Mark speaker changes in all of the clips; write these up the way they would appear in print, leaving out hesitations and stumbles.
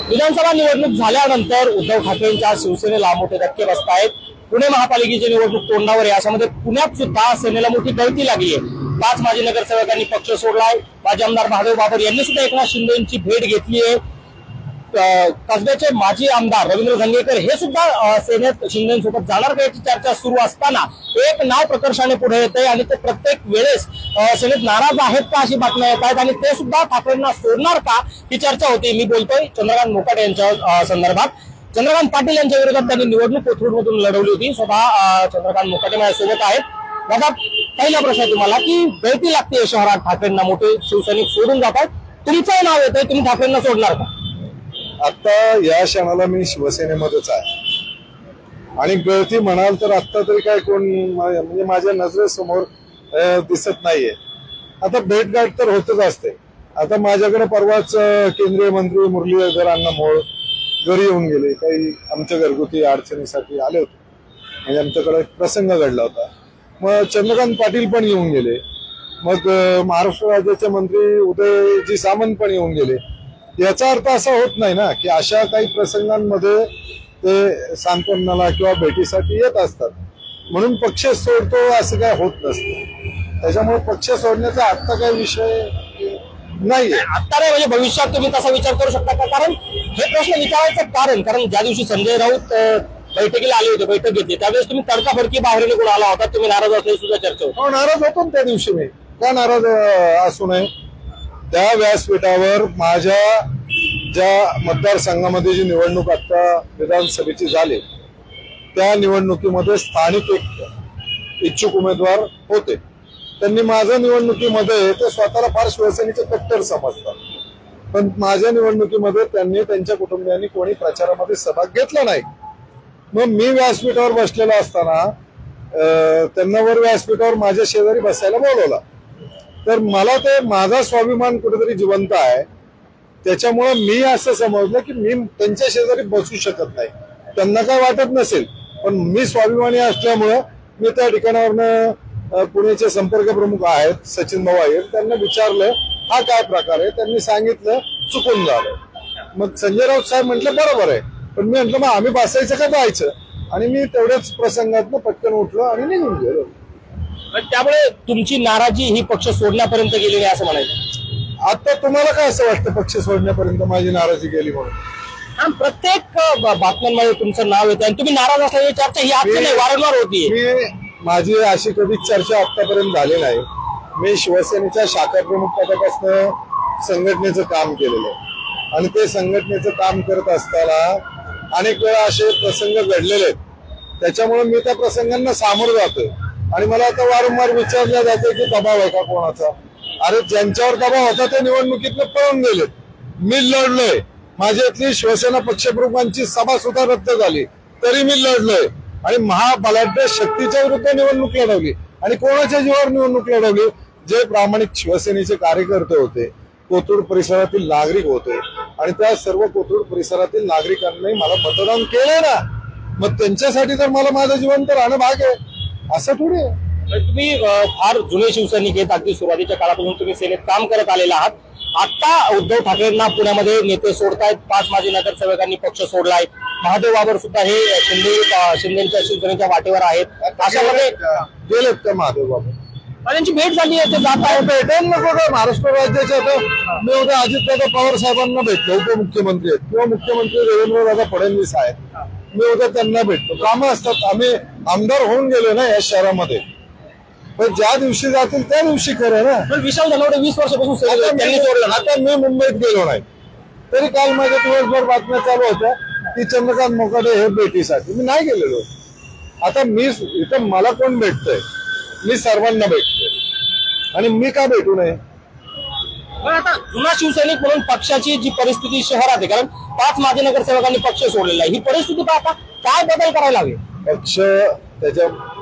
Speaker 1: विधानसभा निवडणूक झाल्यानंतर उद्धव ठाकरेंच्या शिवसेनेला मोठे धक्के बसत आहेत। पुणे महापालिकेची निवडणूक तोंडावर आहे। अशामध्ये पुण्यात सुद्धा सेनेला मोठी गळती लागली आहे। 5 माजी नगरसेवकांनी पक्ष सोडलाय। माजी आमदार महादेव बाबर यांनी सुद्धा एकनाथ शिंदेची भेट घेतली आहे। कसब्याचे माजी आमदार रवींद्र धंगेकर हे सुद्धा सेनेत शिंदेसोबत जाणार का याची चर्चा सुरू असताना एक नाव प्रकर्षाने पुढे येते आणि ते प्रत्येक वेळेस सेनेत नाराज आहेत का अशी बातम्या येत आहेत आणि ते सुद्धा ठाकरेंना सोडणार का ही चर्चा होती। मी बोलतोय चंद्रकांत मोकाटे यांच्या संदर्भात। चंद्रकांत पाटील यांच्या विरोधात त्यांनी निवडणूक कोथरूडमधून लढवली होती। स्वतः चंद्रकांत मोकाटे माझ्यासोबत आहेत। दादा, पहिला प्रश्न तुम्हाला की गळती लागते शहरात, ठाकरेंना मोठे शिवसैनिक सोडून जातात, तुमचं नाव येतंय, तुम्ही ठाकरेंना सोडणार का?
Speaker 2: आता या क्षणाला मी शिवसेनेमध्येच आहे आणि गळती म्हणाल तर आता तरी काय कोण म्हणजे माझ्या नजरेसमोर दिसत नाहीये। आता भेटगाठ तर होतच असते। आता माझ्याकडे परवाच केंद्रीय मंत्री मुरलीधर अण्णा मोहोळ घरी येऊन गेले, काही आमच्या घरगुती अडचणीसाठी आले होते, म्हणजे आमच्याकडे प्रसंग घडला होता। मग चंद्रकांत पाटील पण येऊन गेले, मग महाराष्ट्र राज्याचे मंत्री उदयजी सामंत पण येऊन गेले। याचा अर्थ असा होत नाही ना की अशा काही प्रसंगांमध्ये ते सांत्वनाला किंवा भेटीसाठी येत असतात म्हणून पक्ष सोडतो असं काय होत नसतं। त्याच्यामुळे पक्ष सोडण्याचा आत्ता काही विषय नाहीये।
Speaker 1: आता नाही, म्हणजे भविष्यात तुम्ही तसा विचार करू शकता का? कारण हे प्रश्न विचारायचं कारण ज्या दिवशी संजय राऊत बैठकीला आले होते, बैठक घेतली, त्यावेळेस तुम्ही तडकाफडकी बाहेर निघून आला होता, तुम्ही नाराज असल्याची सुद्धा चर्चा होती।
Speaker 2: नाराज होतो त्या दिवशी, मी का नाराज असू नये? त्या व्यासपीठावर माझ्या ज्या मतदारसंघामध्ये जी निवडणूक आता विधानसभेची झाली त्या निवडणुकीमध्ये स्थानिक एक इच्छुक उमेदवार होते। त्यांनी माझ्या निवडणुकीमध्ये ते स्वतःला फार शिवसेनेचे कट्टर समजतात, पण माझ्या निवडणुकीमध्ये त्यांनी त्यांच्या कुटुंबियांनी कोणी प्रचारामध्ये सहभाग घेतला नाही। मग मी व्यासपीठावर बसलेला असताना त्यांना वर व्यासपीठावर माझ्या शेजारी बसायला बोलवला, तर मला ते माझा स्वाभिमान कुठेतरी जिवंत आहे, त्याच्यामुळे मी असं समजलं की मी त्यांच्या शेजारी बसू शकत नाही। त्यांना काय वाटत नसेल, पण मी स्वाभिमानी असल्यामुळं मी त्या ठिकाणावरनं पुण्याचे संपर्क प्रमुख आहेत सचिन भाऊ आहेत, त्यांना विचारलं हा काय प्रकार आहे, त्यांनी सांगितलं चुकून झालं। मग संजय राऊत साहेब म्हटलं बरोबर आहे, पण मी म्हटलं मग आम्ही बसायचं का जायचं, आणि मी तेवढ्याच प्रसंगातनं पटकन उठलो आणि निघून गेलो।
Speaker 1: त्यामुळे तुमची नाराजी ही पक्ष सोडण्यापर्यंत गेली नाही असं म्हणायचं।
Speaker 2: आता तुम्हाला काय असं वाटतं पक्ष सोडण्यापर्यंत माझी नाराजी गेली म्हणून?
Speaker 1: प्रत्येक बातम्यांमध्ये तुमचं नाव येतं आणि तुम्ही नाराज असल्याची चर्चा ही आज नाही, वारंवार होती।
Speaker 2: माझी अशी कधीच चर्चा आतापर्यंत झाली नाही। मी शिवसेनेच्या शाखा प्रमुख पदापासून संघटनेचं काम केलेलं आहे आणि ते संघटनेचं काम करत असताना अनेक वेळा असे प्रसंग घडलेले आहेत, त्याच्यामुळे मी त्या प्रसंगांना सामोरं जातोय आणि मला आता वारंवार विचारलं जाते की दबाव आहे का कोणाचा? अरे ज्यांच्यावर दबाव होता ते निवडणुकीतनं पळून गेलेत, मी लढलोय। माझ्या इथली शिवसेना पक्षप्रमुखांची सभा सुद्धा रद्द झाली तरी मी लढलोय आणि महाबलाढ्य शक्तीच्या विरुद्ध निवडणूक लढवली। आणि कोणाच्या जीवावर निवडणूक लढवली? जे प्रामाणिक शिवसेनेचे कार्यकर्ते होते, कोथरूड परिसरातील नागरिक होते, आणि त्या सर्व कोथरूड परिसरातील नागरिकांनी मला मतदान केलं ना, मग त्यांच्यासाठी तर मला माझं जीवन तर राहणं भाग आहे, असं थोडी आहे।
Speaker 1: तुम्ही फार जुने शिवसैनिक आहेत, अगदी सुरुवातीच्या काळापासून तुम्ही सेनेत काम करत आलेला आहात। आता उद्धव ठाकरेंना पुण्यामध्ये नेते सोडतायत, 5 माजी नगरसेवकांनी पक्ष सोडलाय, महादेव बाबर सुद्धा हे शिंदेच्या शिवसेनेच्या वाटेवर आहेत, अशामध्ये
Speaker 2: गेलेत का महादेव बाबर?
Speaker 1: त्यांची भेट झाली आहे, ते जात आहे,
Speaker 2: भेटेल नको का? महाराष्ट्र राज्याचे आता मी उद्या अजितदादा पवार साहेबांना भेटलो, उपमुख्यमंत्री आहेत किंवा मुख्यमंत्री देवेंद्रदादा फडणवीस आहेत, मी उद्या त्यांना भेटतो। कामं असतात, आम्ही आमदार होऊन गेलो ना या शहरामध्ये, पण ज्या दिवशी जातील त्या दिवशी खरं ना।
Speaker 1: पण विशाल धनवडे 20 वर्षापासून त्यांनी सोडलं।
Speaker 2: आता मी मुंबईत गेलो नाही तरी काल माझ्या दिवसभर बातम्या चालू होत्या की चंद्रकांत मोकाटे हे भेटीसाठी, मी नाही गेलेलो। आता मी इथं मला कोण भेटतंय? मी सर्वांना भेटतोय आणि मी का भेटू नये?
Speaker 1: आता जुना शिवसैनिक म्हणून पक्षाची जी परिस्थिती शहरात आहे, कारण 5 माजी नगरसेवकांनी पक्ष सोडलेला आहे, ही परिस्थिती पाहता काय बदल करायला हवे?
Speaker 2: पक्ष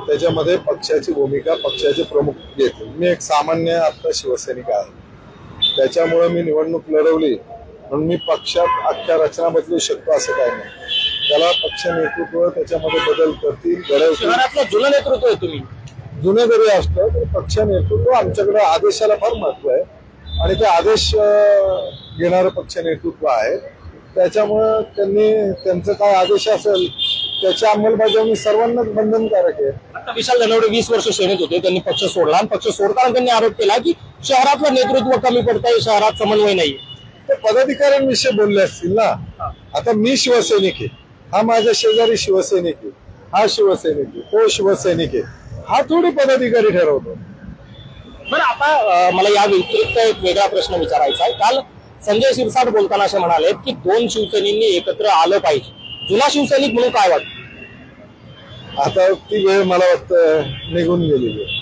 Speaker 2: त्याच्यामध्ये पक्षाची भूमिका पक्षाचे प्रमुख घेतील। मी एक सामान्य आता शिवसैनिक आहे, त्याच्यामुळे मी निवडणूक लढवली म्हणून मी पक्षात अख्ख्या रचना बदलू शकतो असं काही नाही। त्याला पक्ष नेतृत्व त्याच्यामध्ये बदल करतील, घडवतील।
Speaker 1: शहरातलं जुनं नेतृत्व आहे, तुम्ही
Speaker 2: जुने जरी असलं तरी पक्ष नेतृत्व आमच्याकडे आदेशाला फार महत्व आहे आणि ते आदेश घेणारं पक्ष नेतृत्व आहे। त्याच्यामुळं त्यांचं काय आदेश असेल त्याची अंमलबजावणी सर्वांनाच बंधनकारक आहे.
Speaker 1: आता विशाल धनवडे 20 वर्ष सेनेत होते, त्यांनी पक्ष सोडला आणि पक्ष सोडताना त्यांनी आरोप केला की शहरातलं नेतृत्व कमी पडतंय, शहरात समन्वय नाही.
Speaker 2: ते पदाधिकाऱ्यांविषयी बोलले असतील ना. आता मी शिवसैनिक आहे, हा माझ्या शेजारी शिवसैनिक आहे, हा शिवसैनिक आहे, तो शिवसैनिक आहे, हा थोडी पदाधिकारी ठरवतो.
Speaker 1: बरं, आता मला या व्यतिरिक्त एक वेगळा प्रश्न विचारायचा आहे. काल संजय शिरसाट बोलताना असे म्हणाले की 2 शिवसैनिकांनी एकत्र आलं पाहिजे. जुना शिवसैनिक म्हणून काय वाटतं?
Speaker 2: आता ती वेळ मला वाटतं निघून गेलेली आहे.